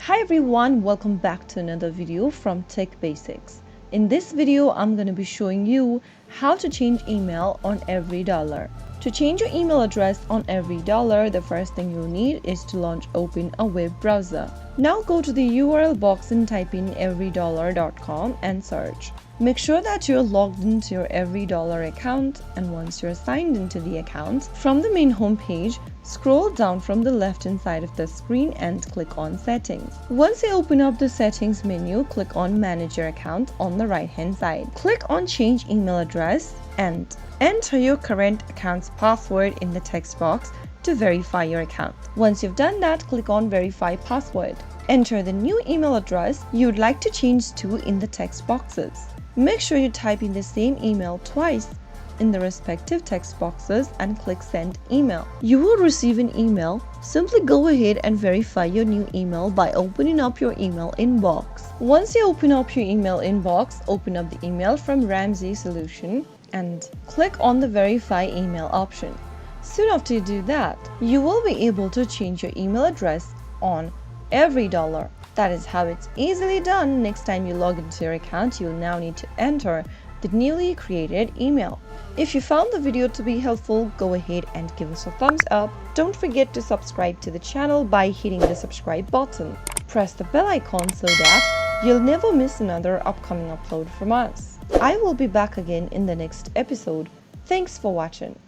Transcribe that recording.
Hi everyone, welcome back to another video from Tech Basics. In this video, I'm going to be showing you how to change email on EveryDollar. To change your email address on EveryDollar, the first thing you'll need is to open a web browser. Now go to the URL box and type in everydollar.com and search. Make sure that you're logged into your EveryDollar account, and once you're signed into the account, from the main home page, scroll down from the left-hand side of the screen and click on Settings. Once you open up the Settings menu, click on Manage Your Account on the right-hand side. Click on Change Email Address and enter your current account's password in the text box to verify your account. Once you've done that, click on Verify Password. Enter the new email address you'd like to change to in the text boxes. Make sure you type in the same email twice in the respective text boxes and click Send Email. You will receive an email. Simply go ahead and verify your new email by opening up your email inbox. Once you open up your email inbox, open up the email from Ramsey Solution and click on the Verify Email option. Soon after you do that, you will be able to change your email address on EveryDollar. That is how it's easily done. Next time you log into your account, you'll now need to enter the newly created email. If you found the video to be helpful, go ahead and give us a thumbs up. Don't forget to subscribe to the channel by hitting the subscribe button. Press the bell icon so that you'll never miss another upcoming upload from us. I will be back again in the next episode. Thanks for watching.